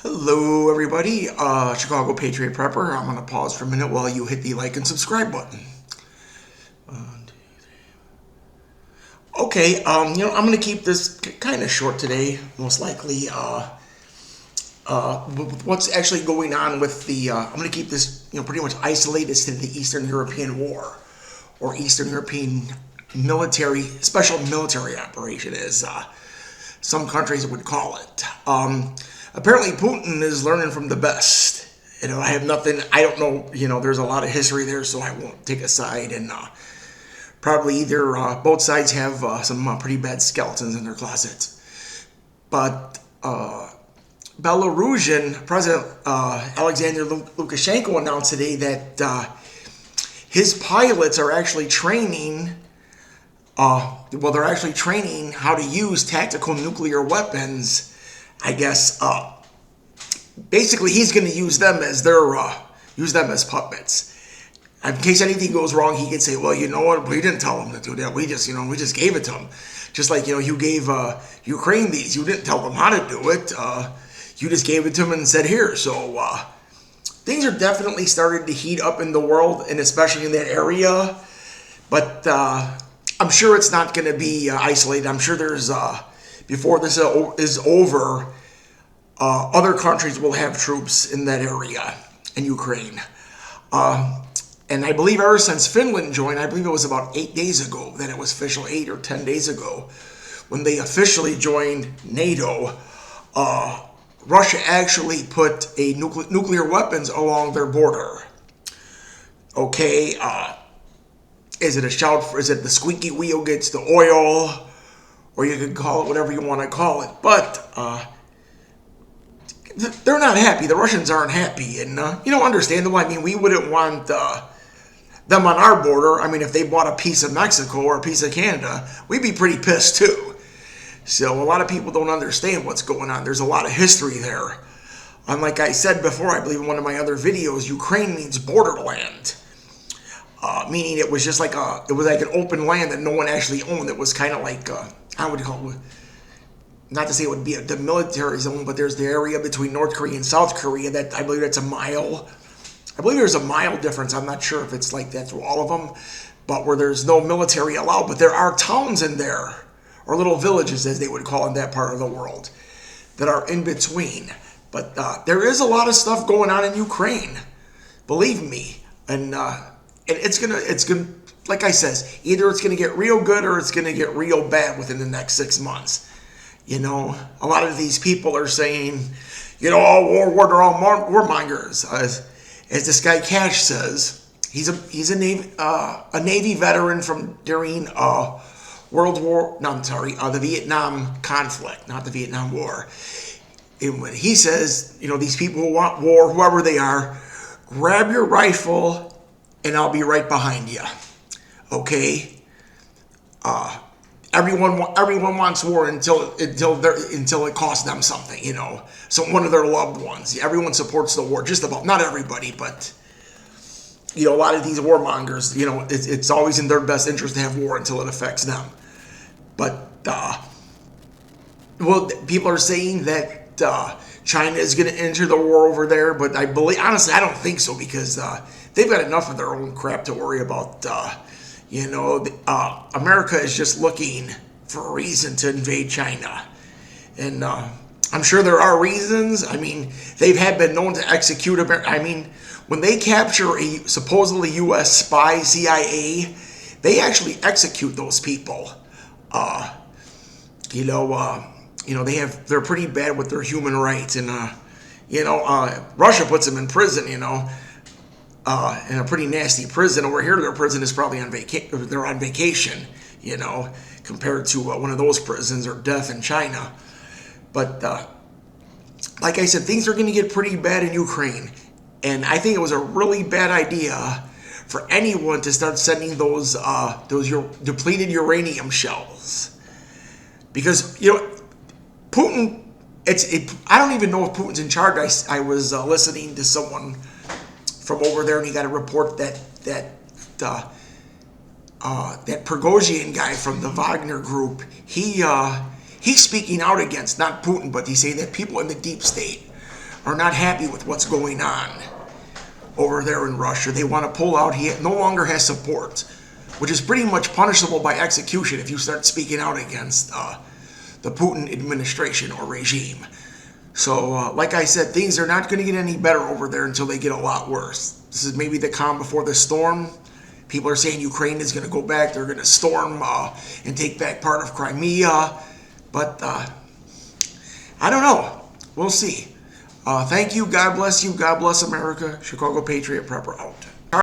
Hello, everybody. Chicago Patriot Prepper. I'm going to pause for a minute while you hit the like and subscribe button. Okay, I'm going to keep this kind of short today, most likely. What's actually going on with I'm going to keep this, pretty much isolated to the Eastern European War, or Eastern European special military operation, as some countries would call it. Apparently, Putin is learning from the best. I have nothing. I don't know. There's a lot of history there, so I won't take a side. And probably either both sides have some pretty bad skeletons in their closets. But Belarusian President Alexander Lukashenko announced today that his pilots are actually training. They're actually training how to use tactical nuclear weapons. I guess basically he's going to use them as puppets. In case anything goes wrong, he can say, "Well, you know what? We didn't tell them to do that. We just gave it to them. Just like you gave Ukraine these. You didn't tell them how to do it. You just gave it to them and said here." So things are definitely starting to heat up in the world, and especially in that area. But I'm sure it's not going to be isolated. I'm sure there's before this is over, other countries will have troops in that area in Ukraine. And I believe ever since Finland joined, I believe it was about 8 days ago that it was official, 8 or 10 days ago, when they officially joined NATO, Russia actually put a nuclear weapons along their border. Okay, is it the squeaky wheel gets the oil? Or you could call it whatever you want to call it. But they're not happy. The Russians aren't happy. And, understandable. I mean, we wouldn't want them on our border. I mean, if they bought a piece of Mexico or a piece of Canada, we'd be pretty pissed too. So a lot of people don't understand what's going on. There's a lot of history there. And like I said before, I believe in one of my other videos, Ukraine means borderland. Meaning it was just like an open land that no one actually owned. It was kind of like I would call it, not to say it would be the military zone, but there's the area between North Korea and South Korea that I believe that's a mile. I believe there's a mile difference. I'm not sure if it's like that through all of them, but where there's no military allowed. But there are towns in there, or little villages as they would call in that part of the world, that are in between. But there is a lot of stuff going on in Ukraine, believe me, and it's gonna, like I says, either it's gonna get real good or it's gonna get real bad within the next 6 months. A lot of these people are saying, war, they're all warmongers. As this guy Cash says, he's a Navy veteran from during the Vietnam conflict, not the Vietnam War. And when he says, these people who want war, whoever they are, grab your rifle and I'll be right behind you. Okay? Everyone wants war until it costs them something, So one of their loved ones. Everyone supports the war, just about. Not everybody, but a lot of these warmongers, it's always in their best interest to have war until it affects them. But people are saying that China is going to enter the war over there, but honestly, I don't think so, because they've got enough of their own crap to worry about. America is just looking for a reason to invade China. And I'm sure there are reasons. I mean, they've been known to execute when they capture a supposedly U.S. spy, CIA, they actually execute those people. They're pretty bad with their human rights. And, Russia puts them in prison, in a pretty nasty prison. Over here, their prison is probably they're on vacation, compared to one of those prisons or death in China. But like I said, things are going to get pretty bad in Ukraine. And I think it was a really bad idea for anyone to start sending those depleted uranium shells. Because, Putin, I don't even know if Putin's in charge. I was listening to someone from over there, and he got a report that Prigozhin guy from the Wagner group, he's speaking out against, not Putin, but he's saying that people in the deep state are not happy with what's going on over there in Russia. They want to pull out. He no longer has support, which is pretty much punishable by execution if you start speaking out against the Putin administration or regime. So, like I said, things are not going to get any better over there until they get a lot worse. This is maybe the calm before the storm. People are saying Ukraine is going to go back. They're going to storm and take back part of Crimea. But I don't know. We'll see. Thank you. God bless you. God bless America. Chicago Patriot Prepper out.